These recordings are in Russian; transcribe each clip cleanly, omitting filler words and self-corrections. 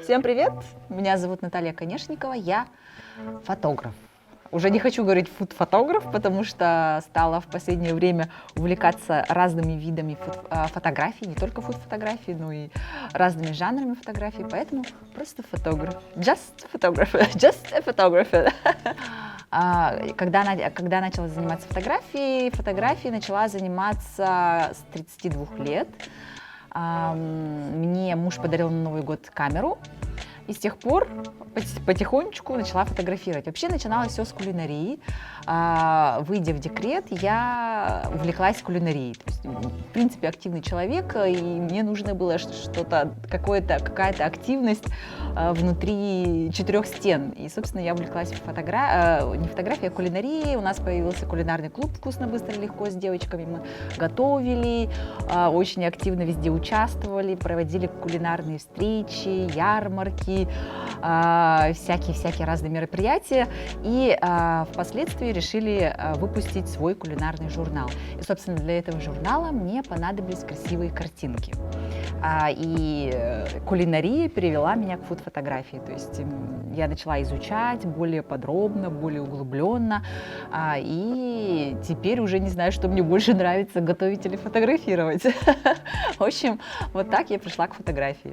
Всем привет! Меня зовут Наталья Конешникова, я фотограф. Уже не хочу говорить фуд-фотограф, потому что стала в последнее время увлекаться разными видами фотографий, не только фуд-фотографии, но и разными жанрами фотографий, поэтому просто фотограф. Just photographer, just a photographer. Когда начала заниматься фотографией начала заниматься с 32 лет. Мне муж подарил на Новый год камеру, и с тех пор потихонечку начала фотографировать. Вообще начиналось все с кулинарии. Выйдя в декрет, я увлеклась кулинарией. То есть, в принципе, активный человек, и мне нужно было какая-то активность внутри 4 стен. И, собственно, я увлеклась не фотографией, а кулинарией. У нас появился кулинарный клуб «Вкусно, быстро, легко» с девочками. Мы готовили, очень активно везде участвовали, проводили кулинарные встречи, ярмарки, всякие разные мероприятия, и впоследствии решили выпустить свой кулинарный журнал. И, собственно, для этого журнала мне понадобились красивые картинки. И кулинария перевела меня к фуд-фотографии. То есть я начала изучать более подробно, более углубленно, и теперь уже не знаю, что мне больше нравится, готовить или фотографировать. В общем, вот так я пришла к фотографии.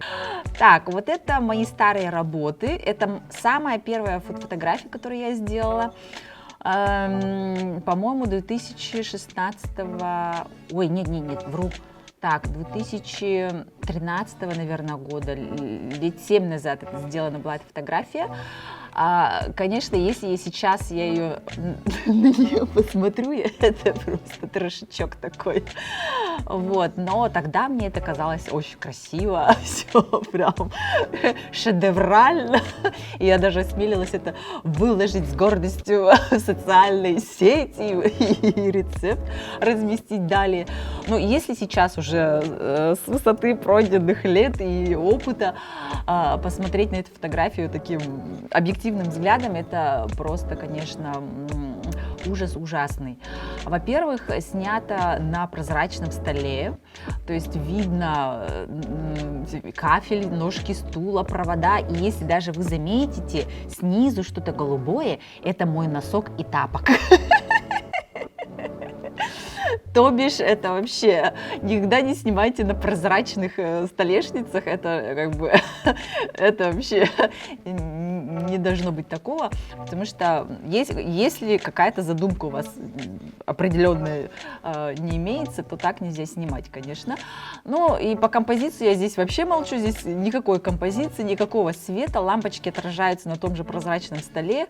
Так, вот это мои старые работы. Это самая первая фотография, которую я сделала. По-моему, 2016, ой, нет, вру. Так, 2013, наверное, года, лет 7 назад это сделана была эта фотография. Конечно, если сейчас я ее на нее посмотрю, это просто трешечок такой. Вот, но тогда мне это казалось очень красиво, все прям шедеврально. И я даже осмелилась это выложить с гордостью в социальные сети и рецепт разместить далее. Но если сейчас уже с высоты пройденных лет и опыта посмотреть на эту фотографию таким объективным взглядом, это просто, конечно, ужас ужасный. Во-первых, снято на прозрачном столе, то есть видно кафель, ножки стула, провода, и если даже вы заметите снизу что-то голубое, это мой носок и тапок. То бишь, это вообще никогда не снимайте на прозрачных столешницах, это как бы, это вообще не должно быть такого, потому что если какая-то задумка у вас определенная не имеется, то так нельзя снимать, конечно. Ну и по композиции я здесь вообще молчу, здесь никакой композиции, никакого света, лампочки отражаются на том же прозрачном столе,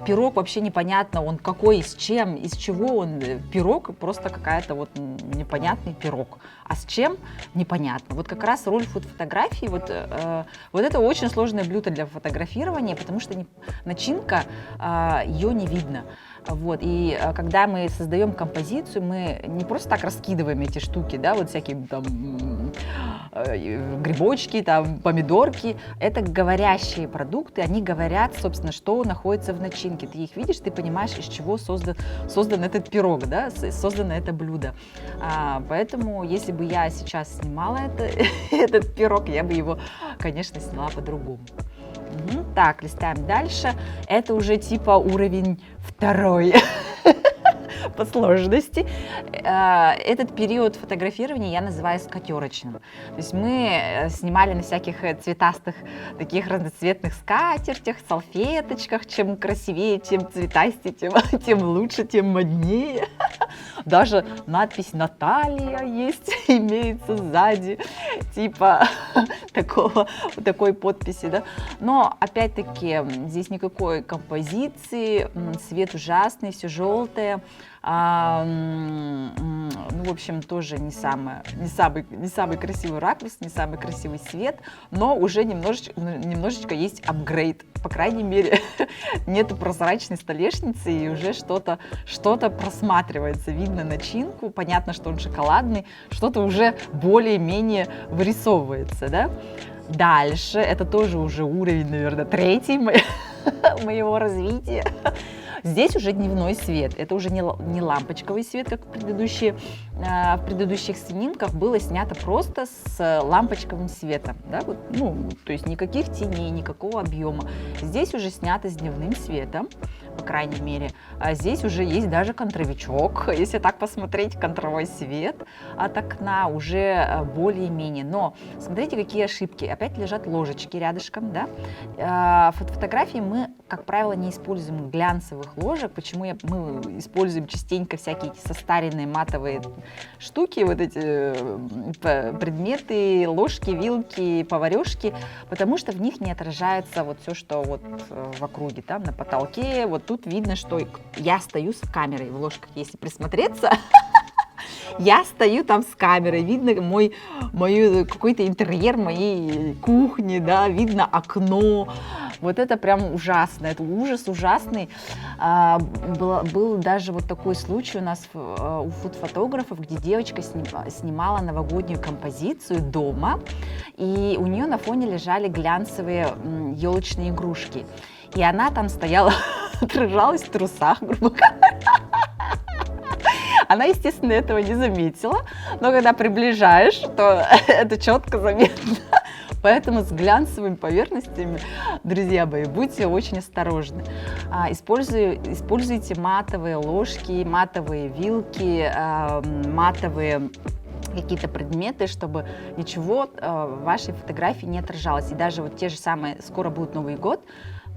пирог вообще непонятно, он какой, с чем, из чего он. Пирог просто какая-то вот непонятный пирог. А с чем? Непонятно. Вот как раз роль фотографии, вот это очень сложное блюдо для фотографирования, потому что начинка, ее не видно. Вот, и когда мы создаем композицию, мы не просто так раскидываем эти штуки, да, вот всякие там грибочки, там помидорки, это говорящие продукты, они говорят, собственно, что находится в начинке. Ты их видишь, ты понимаешь, из чего создан этот пирог, да, создано это блюдо. Поэтому, если бы я сейчас снимала этот пирог, я бы его, конечно, сняла по-другому. Так, листаем дальше. Это уже типа уровень 2 по сложности. Этот период фотографирования я называю скатерочным. То есть мы снимали на всяких цветастых, таких разноцветных скатертях, салфеточках. Чем красивее, тем цветастее, тем лучше, тем моднее. Даже надпись «Наталья» есть, имеется сзади, типа такой подписи, да. Но, опять-таки, здесь никакой композиции, цвет ужасный, все желтое. Ну, в общем, тоже не самый красивый ракурс, не самый красивый свет, но уже немножечко есть апгрейд. По крайней мере, нету прозрачной столешницы, и уже что-то просматривается. Видно начинку, понятно, что он шоколадный, что-то уже более-менее вырисовывается, да? Дальше, это тоже уже уровень, наверное, 3 моего развития. Здесь уже дневной свет, это уже не лампочковый свет, как в предыдущих снимках было снято просто с лампочковым светом, да, вот, ну, то есть никаких теней, никакого объема. Здесь уже снято с дневным светом, по крайней мере. А здесь уже есть даже контровичок, если так посмотреть, контровой свет от окна уже более-менее. Но смотрите, какие ошибки. Опять лежат ложечки рядышком, да. В фотографии мы, как правило, не используем глянцевых ложек. Почему мы используем частенько всякие эти состаренные матовые штуки, вот эти предметы, ложки, вилки, поварешки, потому что в них не отражается вот все, что вот в округе, там на потолке. Вот тут видно, что я стою с камерой в ложках, если присмотреться. Я стою там с камерой, видно мой какой-то интерьер моей кухни, да, видно окно. Вот это прям ужасно, это ужас ужасный. Был даже вот такой случай у нас у фотографов, где девочка снимала новогоднюю композицию дома, и у нее на фоне лежали глянцевые елочные игрушки. И она там стояла, отражалась в трусах, грубо говоря. Она, естественно, этого не заметила, но когда приближаешь, то это четко заметно. Поэтому с глянцевыми поверхностями, друзья мои, будьте очень осторожны. Используйте матовые ложки, матовые вилки, матовые какие-то предметы, чтобы ничего в вашей фотографии не отражалось. И даже вот те же самые, скоро будет Новый год,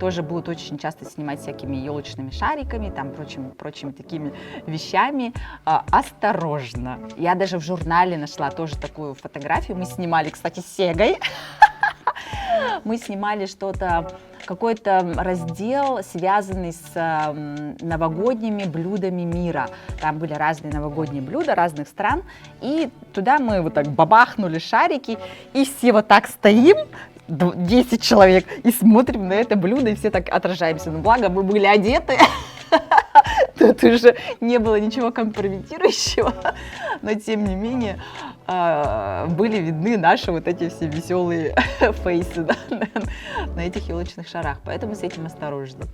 тоже будут очень часто снимать всякими елочными шариками, там прочими такими вещами. Осторожно. Я даже в журнале нашла тоже такую фотографию. Мы снимали, кстати, с Сегой. Мы снимали какой-то раздел, связанный с новогодними блюдами мира. Там были разные новогодние блюда разных стран. И туда мы вот так бабахнули шарики, и все вот так стоим, 10 человек, и смотрим на это блюдо, и все так отражаемся. Но благо мы были одеты, тут уже не было ничего компрометирующего, но тем не менее были видны наши вот эти все веселые фейсы, да, на этих елочных шарах, поэтому с этим осторожно.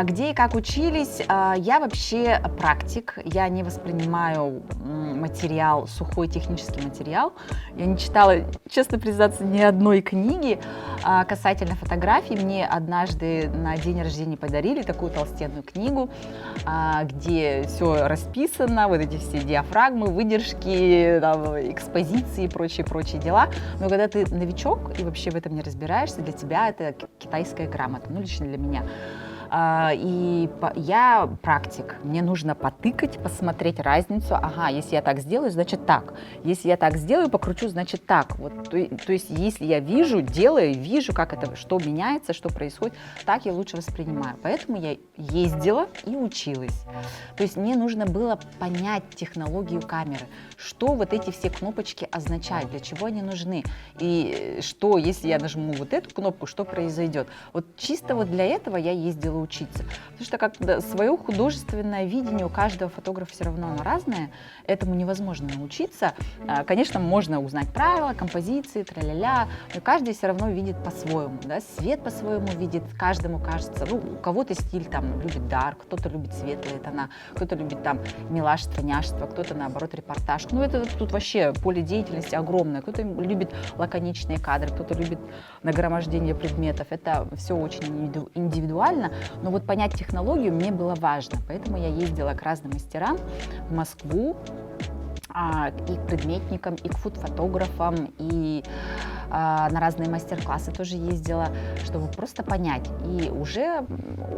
Где и как учились? Я вообще практик, я не воспринимаю материал, сухой технический материал. Я не читала, честно признаться, ни одной книги касательно фотографий. Мне однажды на день рождения подарили такую толстенную книгу, где все расписано, вот эти все диафрагмы, выдержки, там, экспозиции и прочие дела. Но когда ты новичок и вообще в этом не разбираешься, для тебя это китайская грамота, ну лично для меня. И я практик, мне нужно потыкать, посмотреть разницу. Ага, если я так сделаю, значит так. Если я так сделаю, покручу, значит так. Вот, то есть, если я вижу, как это, что меняется, что происходит, так я лучше воспринимаю. Поэтому я ездила и училась. То есть мне нужно было понять технологию камеры, что вот эти все кнопочки означают, для чего они нужны. И что, если я нажму вот эту кнопку, что произойдет. Вот чисто вот для этого я ездила учиться. Потому что как свое художественное видение у каждого фотографа все равно оно разное, этому невозможно научиться. Конечно, можно узнать правила, композиции, тра-ля-ля, но каждый все равно видит по-своему, да? Свет по-своему видит, каждому кажется, ну, у кого-то стиль там любит дарк, кто-то любит светлые тона, кто-то любит там милаш, страняшество, кто-то наоборот репортаж. Ну, это тут вообще поле деятельности огромное. Кто-то любит лаконичные кадры, кто-то любит нагромождение предметов. Это все очень индивидуально. Но вот понять технологию мне было важно, поэтому я ездила к разным мастерам в Москву, и к предметникам, и к фуд-фотографам, и на разные мастер-классы тоже ездила, чтобы просто понять. И уже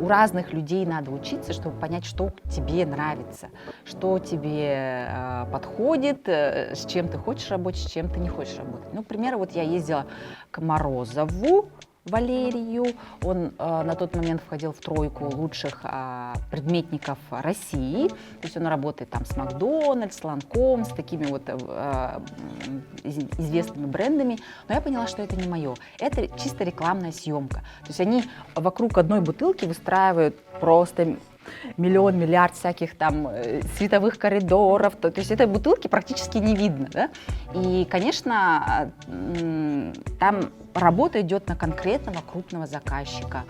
у разных людей надо учиться, чтобы понять, что тебе нравится, что тебе подходит, с чем ты хочешь работать, с чем ты не хочешь работать. Ну, к примеру, вот я ездила к Морозову Валерию, он на тот момент входил в тройку лучших предметников России, то есть он работает там с Макдональдс, с Ланком, с такими вот известными брендами, но я поняла, что это не мое, это чисто рекламная съемка, то есть они вокруг одной бутылки выстраивают просто миллиард всяких там световых коридоров, то есть этой бутылки практически не видно, да? И, конечно, там работа идет на конкретного крупного заказчика.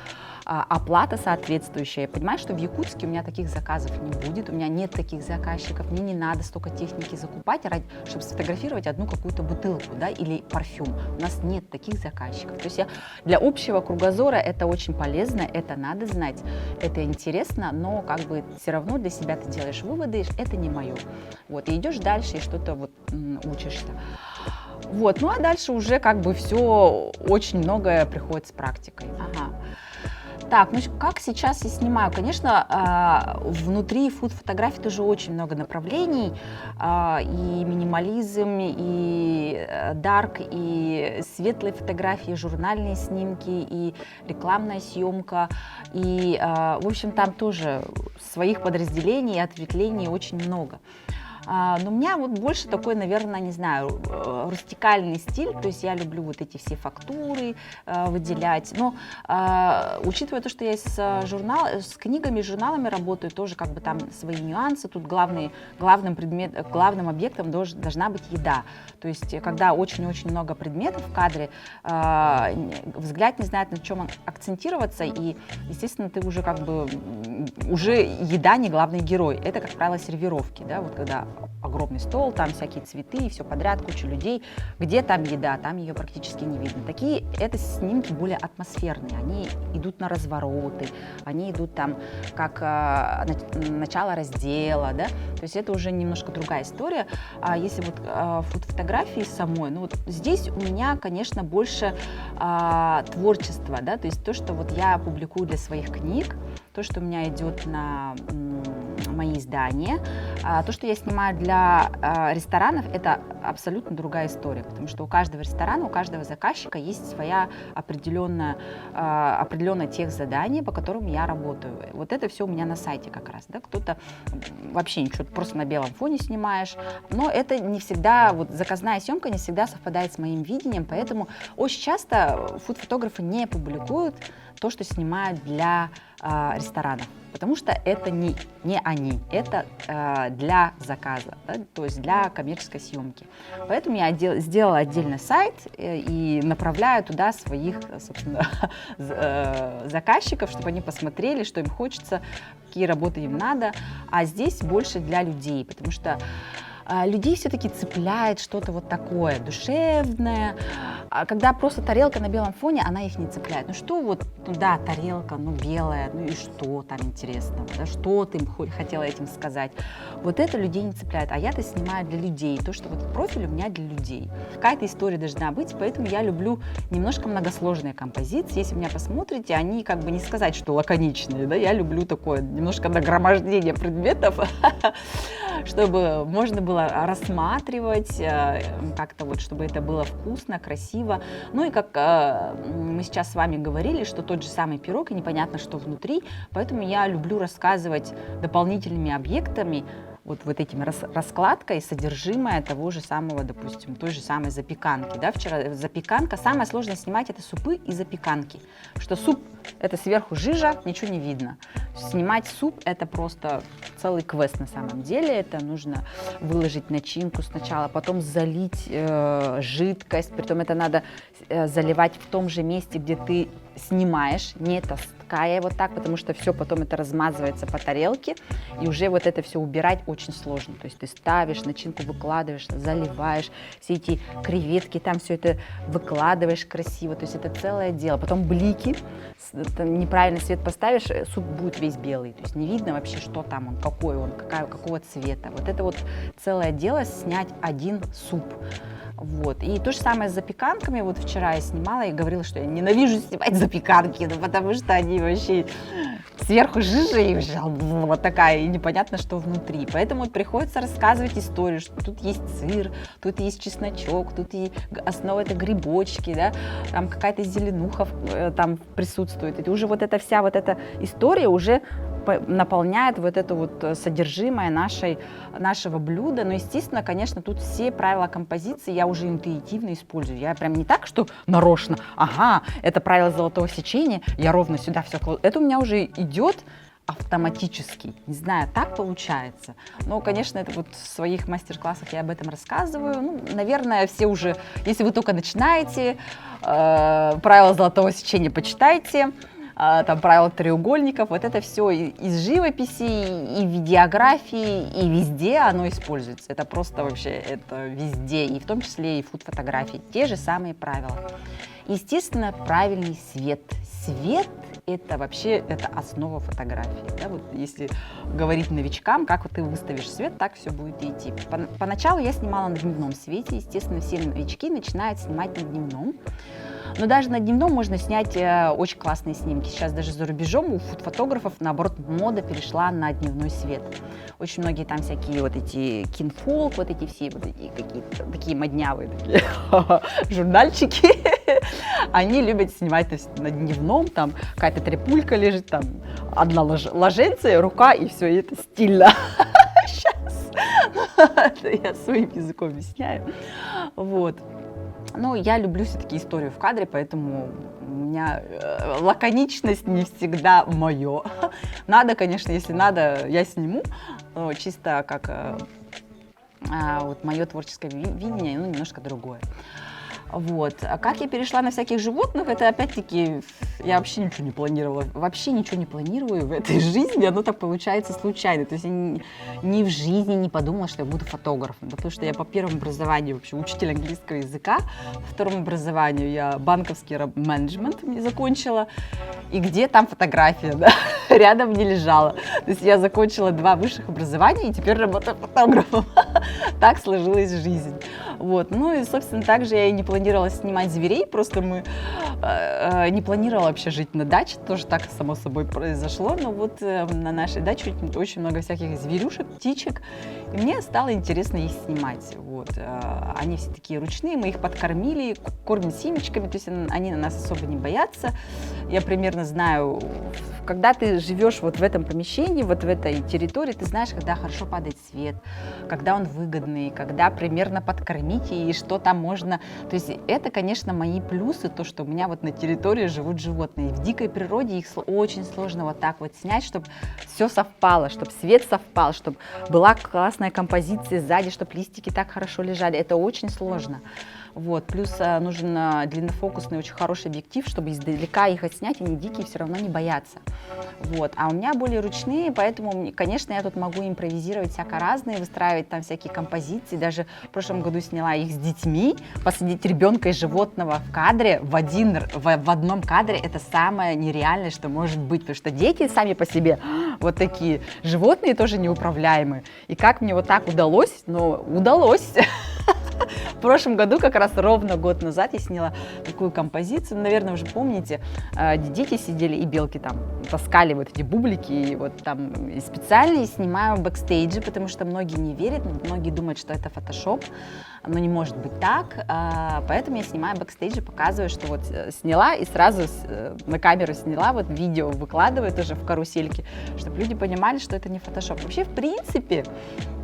оплата соответствующая. Я понимаю, что в Якутске у меня таких заказов не будет, у меня нет таких заказчиков, мне не надо столько техники закупать, чтобы сфотографировать одну какую-то бутылку, да, или парфюм. У нас нет таких заказчиков. То есть для общего кругозора это очень полезно, это надо знать, это интересно, но как бы все равно для себя ты делаешь выводы, это не мое. Вот, и идешь дальше, и что-то вот учишься. Вот, ну а дальше уже как бы все, очень многое приходит с практикой. Ага. Так, ну как сейчас я снимаю? Конечно, внутри фуд-фотографии тоже очень много направлений. И минимализм, и дарк, и светлые фотографии, журнальные снимки, и рекламная съемка. И, в общем, там тоже своих подразделений и ответвлений очень много. Но у меня вот больше такой, наверное, не знаю, рустикальный стиль, то есть я люблю вот эти все фактуры выделять, но учитывая то, что я с книгами, журналами работаю, тоже как бы там свои нюансы, тут главным объектом должна быть еда, то есть когда очень-очень много предметов в кадре, взгляд не знает, на чем акцентироваться, и, естественно, ты уже как бы, уже еда не главный герой, это, как правило, сервировки, да, вот когда огромный стол, там всякие цветы, и все подряд, куча людей. Где там еда? Там ее практически не видно. Такие это снимки более атмосферные. Они идут на развороты, они идут там как начало раздела, да? То есть это уже немножко другая история. А если вот фотографии самой, ну вот здесь у меня, конечно, больше творчества, да? То есть то, что вот я публикую для своих книг, то, что у меня идет на мои издания, то, что я снимаю для ресторанов, это абсолютно другая история, потому что у каждого ресторана, у каждого заказчика есть своя определенная техзадание, по которым я работаю. Вот это все у меня на сайте как раз, да, кто-то вообще ничего, просто на белом фоне снимаешь, но это не всегда, вот заказная съемка не всегда совпадает с моим видением, поэтому очень часто фуд-фотографы не публикуют то, что снимают для ресторанов, потому что это не они, это для заказа, да, то есть для коммерческой съемки. Поэтому я сделала отдельный сайт и направляю туда своих, собственно, заказчиков, чтобы они посмотрели, что им хочется, какие работы им надо, а здесь больше для людей, потому что людей все-таки цепляет что-то вот такое душевное. А когда просто тарелка на белом фоне, она их не цепляет. Ну что вот, ну да, тарелка, ну белая, ну и что там интересного, да, что ты хотела этим сказать. Вот это людей не цепляет, а я-то снимаю для людей, то, что вот профиль у меня для людей. Какая-то история должна быть, поэтому я люблю немножко многосложные композиции. Если меня посмотрите, они как бы не сказать, что лаконичные, да, я люблю такое немножко нагромождение предметов, чтобы можно было рассматривать, как-то вот, чтобы это было вкусно, красиво. Ну и как мы сейчас с вами говорили, что тот же самый пирог, и непонятно, что внутри, поэтому я люблю рассказывать дополнительными объектами, вот этим раскладкой содержимое того же самого, допустим, той же самой запеканки. Да? Вчера запеканка, самое сложное снимать это супы и запеканки, что суп это сверху жижа, ничего не видно. Снимать суп это просто целый квест на самом деле, это нужно выложить начинку сначала, потом залить жидкость, притом это надо заливать в том же месте, где ты снимаешь, не таская вот так, потому что все потом это размазывается по тарелке, и уже вот это все убирать очень сложно. То есть ты ставишь, начинку выкладываешь, заливаешь, все эти креветки, там все это выкладываешь красиво, то есть это целое дело. Потом блики, неправильный свет поставишь, суп будет весь белый, то есть не видно вообще, что там он, какой он, какого цвета. Вот это вот целое дело снять один суп. Вот. И то же самое с запеканками. Вот вчера я снимала и говорила, что я ненавижу снимать запеканки, ну, потому что они вообще сверху жижа и вот такая, и непонятно, что внутри. Поэтому вот приходится рассказывать историю, что тут есть сыр, тут есть чесночок, тут и основа это грибочки, да, там какая-то зеленуха там присутствует. И уже вот эта вся вот эта история уже наполняет вот это вот содержимое нашего блюда. Но, естественно, конечно, тут все правила композиции я уже интуитивно использую. Я прям не так, что нарочно, ага, это правило золотого сечения, я ровно сюда все кладу. Это у меня уже идет автоматически. Не знаю, так получается. Но, конечно, это вот в своих мастер-классах я об этом рассказываю. Ну, наверное, все уже, если вы только начинаете, правила золотого сечения почитайте. там правила треугольников, вот это все из живописи, и видеографии, и везде оно используется. Это просто вообще, это везде, и в том числе и фуд-фотографии. Те же самые правила. Естественно, правильный свет. Свет – это вообще это основа фотографии. Да? Вот если говорить новичкам, как вот ты выставишь свет, так все будет и идти. Поначалу я снимала на дневном свете. Естественно, все новички начинают снимать на дневном. Но даже на дневном можно снять очень классные снимки. Сейчас даже за рубежом у фотографов, наоборот, мода перешла на дневной свет. Очень многие там всякие вот эти кинфолк, вот эти все вот эти какие-то такие моднявые такие журнальчики. Они любят снимать на дневном, там какая-то трепулька лежит, там одна ложенция, рука, и все, и это стильно. Сейчас я своим языком объясняю. Вот. Ну, я люблю все-таки историю в кадре, поэтому у меня лаконичность не всегда мое. Надо, конечно, если надо, я сниму, но чисто как вот мое творческое видение, ну, немножко другое. Вот. А как я перешла на всяких животных, это опять-таки, я вообще ничего не планировала. Вообще ничего не планирую в этой жизни, оно так получается случайно. То есть я ни в жизни не подумала, что я буду фотографом. Потому что я по первому образованию вообще учитель английского языка, по второму образованию я банковский менеджмент закончила. И где там фотография, да? Рядом не лежала. То есть я закончила 2 высших образования и теперь работаю фотографом. Так сложилась жизнь. Вот. Ну и, собственно, также я и не планировала снимать зверей, просто мы не планировала вообще жить на даче, тоже так само собой произошло, но вот на нашей даче очень много всяких зверюшек, птичек, и мне стало интересно их снимать. Вот. Они все такие ручные, мы их подкормили, кормим семечками, то есть они на нас особо не боятся. Я примерно знаю, когда ты живешь вот в этом помещении, вот в этой территории, ты знаешь, когда хорошо падает свет, когда он выгодный, когда примерно подкормить и что там можно. То есть это, конечно, мои плюсы, то, что у меня вот на территории живут животные. В дикой природе их очень сложно вот так вот снять, чтобы все совпало, чтобы свет совпал, чтобы была классная композиция сзади, чтобы листики так хорошо лежали. Это очень сложно. Вот. Плюс нужен длиннофокусный, очень хороший объектив, чтобы издалека их отснять, они дикие все равно не боятся. Вот. А у меня более ручные, поэтому, конечно, я тут могу импровизировать всяко разные, выстраивать там всякие композиции. Даже в прошлом году сняла их с детьми, посадить ребенка и животного в кадре, в одном кадре, это самое нереальное, что может быть, потому что дети сами по себе вот такие, животные тоже неуправляемые. И как мне вот так удалось? Ну, удалось. В прошлом году, как раз ровно год назад, я сняла такую композицию. Наверное, уже помните, дети сидели и белки там таскали вот эти бублики. И вот там и специально снимаю бэкстейджи, потому что многие не верят, многие думают, что это фотошоп. Но не может быть так. Поэтому я снимаю бэкстейджи, показываю, что вот сняла и сразу на камеру сняла, вот видео выкладываю тоже в карусельке, чтобы люди понимали, что это не фотошоп. Вообще, в принципе,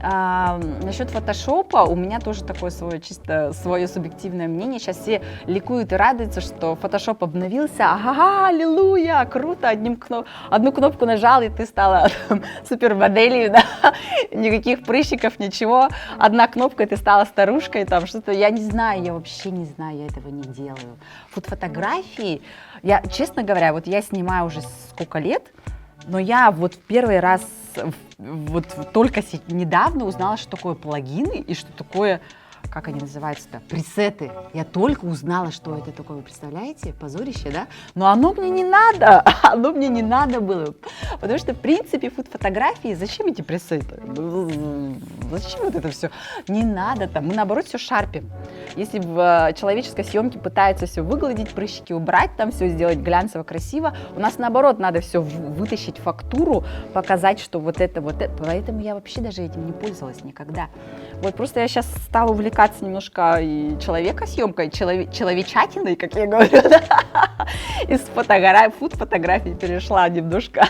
насчет фотошопа у меня тоже такое чисто свое субъективное мнение. Сейчас все ликуют и радуются, что фотошоп обновился. Ага, аллилуйя, круто, одну кнопку нажал, и ты стала супермоделью, да? Никаких прыщиков, ничего. Одна кнопка, и ты стала старушкой, там что-то. Я не знаю, я вообще не знаю, я этого не делаю. Фотографии, я, честно говоря, вот я снимаю уже сколько лет, но я вот первый раз вот только недавно узнала, что такое плагины и что такое, как они называются-то, пресеты. Я только узнала, что это такое, вы представляете? Позорище, да? Но оно мне не надо, оно мне не надо было. Потому что, в принципе, фотографии, зачем эти пресеты? Зачем вот это все? Не надо там, мы наоборот все шарпим. Если в человеческой съемке пытаются все выгладить, прыщики убрать, там все сделать глянцево, красиво, у нас наоборот надо все вытащить фактуру, показать, что вот это. Поэтому я вообще даже этим не пользовалась никогда. Вот просто я сейчас стала увлекаться немножко и человекосъемкой, человечатиной, как я говорю, да? Из фуд-фотографии перешла немножко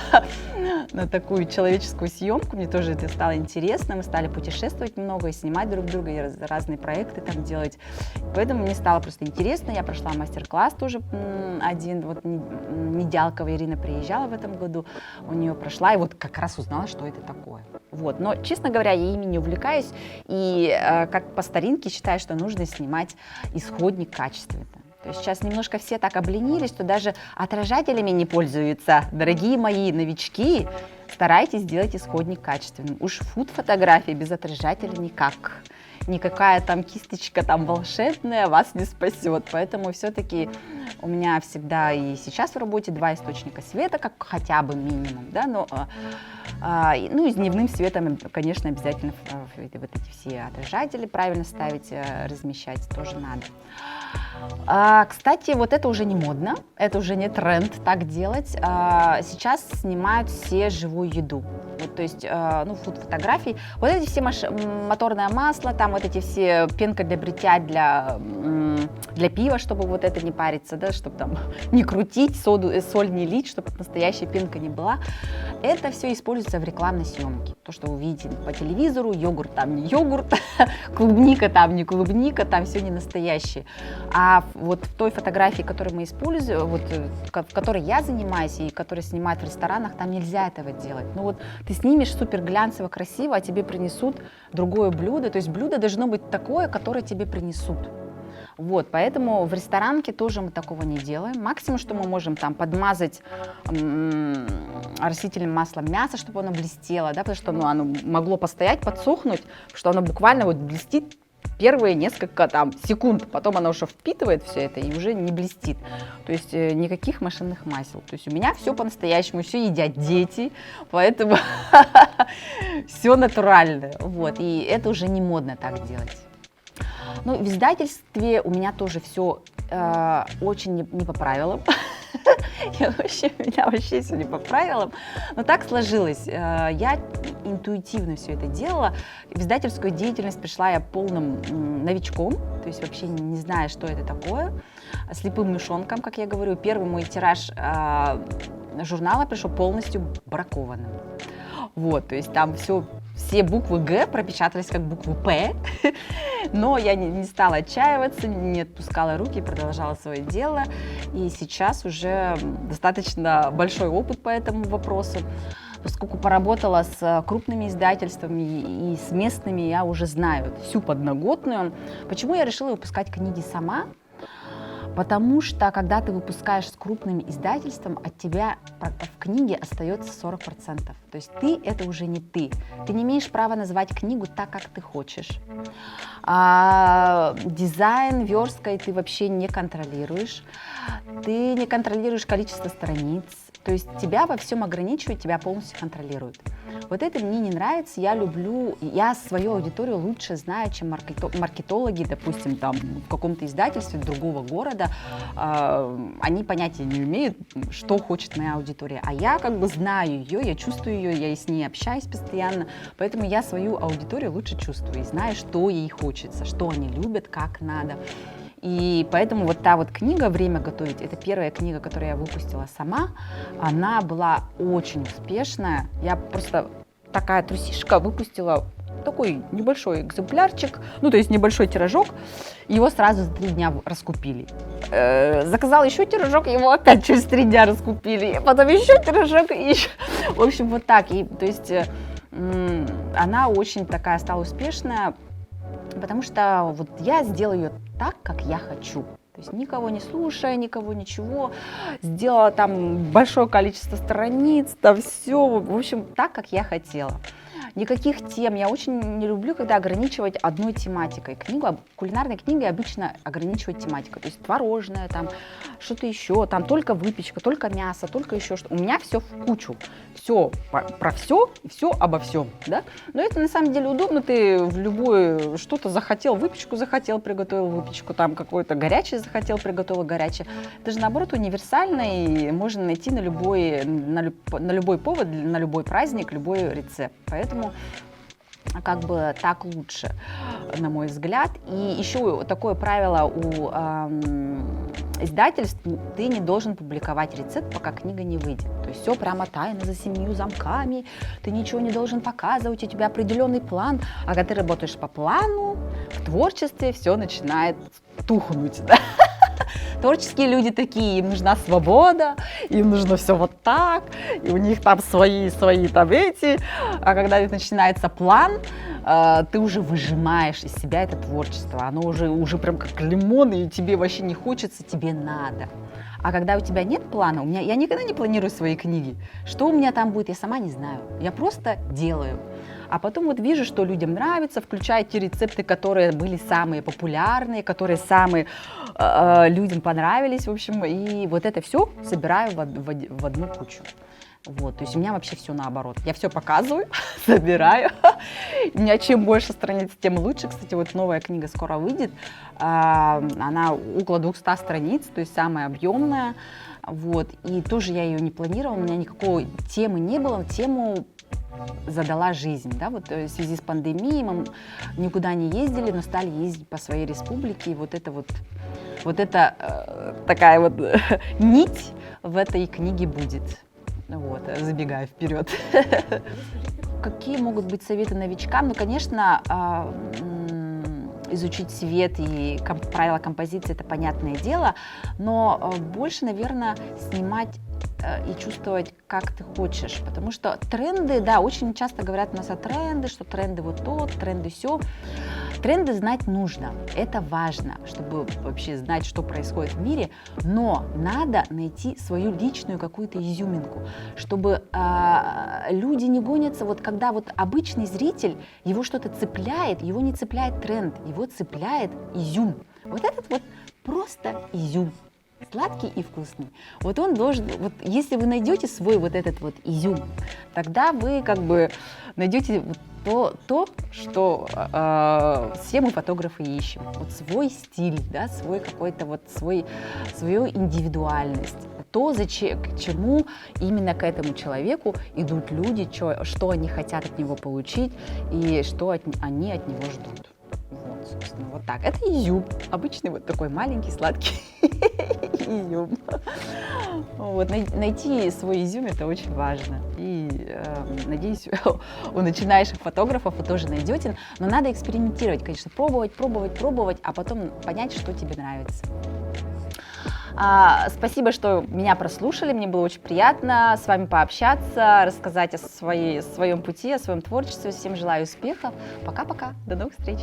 на такую человеческую съемку. Мне тоже это стало интересно. Мы стали путешествовать много и снимать друг друга, и разные проекты там делать. Поэтому мне стало просто интересно. Я прошла мастер-класс тоже один. Вот Недялкова Ирина приезжала в этом году. У нее прошла, и вот как раз узнала, что это такое. Вот. Но, честно говоря, я ими не увлекаюсь. И как по старинке считаю, что нужно снимать исходник качественно. То есть сейчас немножко все так обленились, что даже отражателями не пользуются. Дорогие мои новички, старайтесь сделать исходник качественным. Уж фуд-фотографии без отражателя никак. Никакая там кисточка там волшебная вас не спасет. Поэтому все-таки у меня всегда и сейчас в работе 2 источника света, как хотя бы минимум, да, но ну и с дневным светом, конечно, обязательно вот эти все отражатели правильно ставить, размещать тоже надо. Кстати, вот это уже не модно, это уже не тренд так делать. Сейчас снимают все живую еду. Вот, то есть, ну, фуд-фотографии. Вот эти все моторное масло, там вот эти все пенка для бритья, для пива, чтобы вот это не париться, да, чтобы там не крутить, соль не лить, чтобы настоящая пенка не была. Это все используется в рекламной съемке. То, что вы видите по телевизору, йогурт там не йогурт, клубника там не клубника, там все не настоящее. А вот в той фотографии, которую мы используем, вот, в которой я занимаюсь и которую снимают в ресторанах, там нельзя этого делать. Ну вот ты снимешь супер глянцево, красиво, а тебе принесут другое блюдо. То есть блюдо должно быть такое, которое тебе принесут. Вот, поэтому в ресторанке тоже мы такого не делаем. Максимум, что мы можем там подмазать растительным маслом мясо, чтобы оно блестело, да, потому что оно могло постоять, подсохнуть, что оно буквально вот блестит первые несколько там секунд, потом оно уже впитывает все это и уже не блестит. То есть никаких машинных масел. То есть у меня все по-настоящему, все едят дети, поэтому все натуральное. Вот, и это уже не модно так делать. Ну, в издательстве у меня тоже все очень не по правилам. У меня вообще все не по правилам. Но так сложилось. Я интуитивно все это делала. В издательскую деятельность пришла я полным новичком, то есть вообще не зная, что это такое. Слепым мышонком, как я говорю. Первый мой тираж журнала пришел полностью бракованным. Вот, то есть там все буквы «Г» пропечатались как букву «П», но я не стала отчаиваться, не отпускала руки, продолжала свое дело, и сейчас уже достаточно большой опыт по этому вопросу. Поскольку поработала с крупными издательствами и с местными, я уже знаю всю подноготную. Почему я решила выпускать книги сама? Потому что, когда ты выпускаешь с крупным издательством, от тебя в книге остается 40%. То есть ты — это уже не ты. Ты не имеешь права называть книгу так, как ты хочешь. Дизайн, версткой ты вообще не контролируешь. Ты не контролируешь количество страниц. То есть тебя во всем ограничивают, тебя полностью контролируют. Вот это мне не нравится. Я свою аудиторию лучше знаю, чем маркетологи, допустим, там в каком-то издательстве другого города. Они понятия не имеют, что хочет моя аудитория. А я как бы знаю ее, я чувствую ее, я с ней общаюсь постоянно. Поэтому я свою аудиторию лучше чувствую и знаю, что ей хочется, что они любят, как надо. И поэтому вот та вот книга «Время готовить», это первая книга, которую я выпустила сама, она была очень успешная. Я просто такая трусишка выпустила такой небольшой экземплярчик, ну то есть небольшой тиражок, его сразу за 3 дня раскупили. Заказала еще тиражок, его опять через 3 дня раскупили, потом еще тиражок, и еще. В общем, вот так. И, то есть она очень такая стала успешная, потому что вот я сделаю ее так, как я хочу. То есть никого не слушая, никого ничего. Сделала там большое количество страниц, там все, в общем, так, как я хотела. Никаких тем. Я очень не люблю, когда ограничивать одной тематикой. Кулинарной книгой обычно ограничивать тематику. То есть творожное, там что-то еще, там только выпечка, только мясо, только еще что-то. У меня все в кучу. Все про все и все обо всем. Да? Но это на самом деле удобно. Ты в любое что-то захотел, выпечку захотел, приготовил выпечку, там какое-то горячее захотел, приготовил горячее. Это же наоборот универсально и можно найти на любой повод, на любой праздник, любой рецепт. Поэтому как бы так лучше, на мой взгляд. И еще такое правило у издательств: ты не должен публиковать рецепт, пока книга не выйдет. То есть все прямо тайно, за 7 замками, ты ничего не должен показывать, у тебя определенный план. А когда ты работаешь по плану, в творчестве все начинает тухнуть. Да? Творческие люди такие, им нужна свобода, им нужно все вот так, и у них там свои там эти. А когда начинается план, ты уже выжимаешь из себя это творчество, оно уже прям как лимон, и тебе вообще не хочется, тебе надо. А когда у тебя нет плана, я никогда не планирую свои книги. Что у меня там будет, я сама не знаю. Я просто делаю. А потом вот вижу, что людям нравится, включаю те рецепты, которые были самые популярные, которые самые людям понравились, в общем. И вот это все собираю в одну кучу. Вот, то есть у меня вообще все наоборот. Я все показываю, собираю. У меня чем больше страниц, тем лучше. Кстати, вот новая книга скоро выйдет. Она около 200 страниц, то есть самая объемная. Вот, и тоже я ее не планировала, у меня никакой темы не было. Тему задала жизнь, да, вот в связи с пандемией мы никуда не ездили, но стали ездить по своей республике, и вот это такая вот нить в этой книге будет. Вот, забегая вперед. Какие могут быть советы новичкам? Ну, конечно, изучить свет и правила композиции — это понятное дело, но больше, наверное, снимать и чувствовать, как ты хочешь, потому что тренды, да, очень часто говорят у нас о тренды, что тренды вот то, тренды сё. Тренды знать нужно, это важно, чтобы вообще знать, что происходит в мире, но надо найти свою личную какую-то изюминку, чтобы люди не гонятся, вот когда вот обычный зритель, его что-то цепляет, его не цепляет тренд, его цепляет изюм. Вот этот вот просто изюм. Сладкий и вкусный. Вот он должен, вот если вы найдете свой вот этот вот изюм, тогда вы как бы найдете то, что все мы фотографы ищем. Вот свой стиль, да, свой какой-то вот свою индивидуальность. То, к чему именно к этому человеку идут люди, что они хотят от него получить и что они от него ждут. Вот, собственно, вот так. Это изюм. Обычный вот такой маленький, сладкий изюм. Вот, найти свой изюм — это очень важно. И надеюсь, у начинающих фотографов вы тоже найдете. Но надо экспериментировать, конечно, пробовать, а потом понять, что тебе нравится. Спасибо, что меня прослушали, мне было очень приятно с вами пообщаться, рассказать о своем пути, о своем творчестве. Всем желаю успехов. Пока-пока, до новых встреч.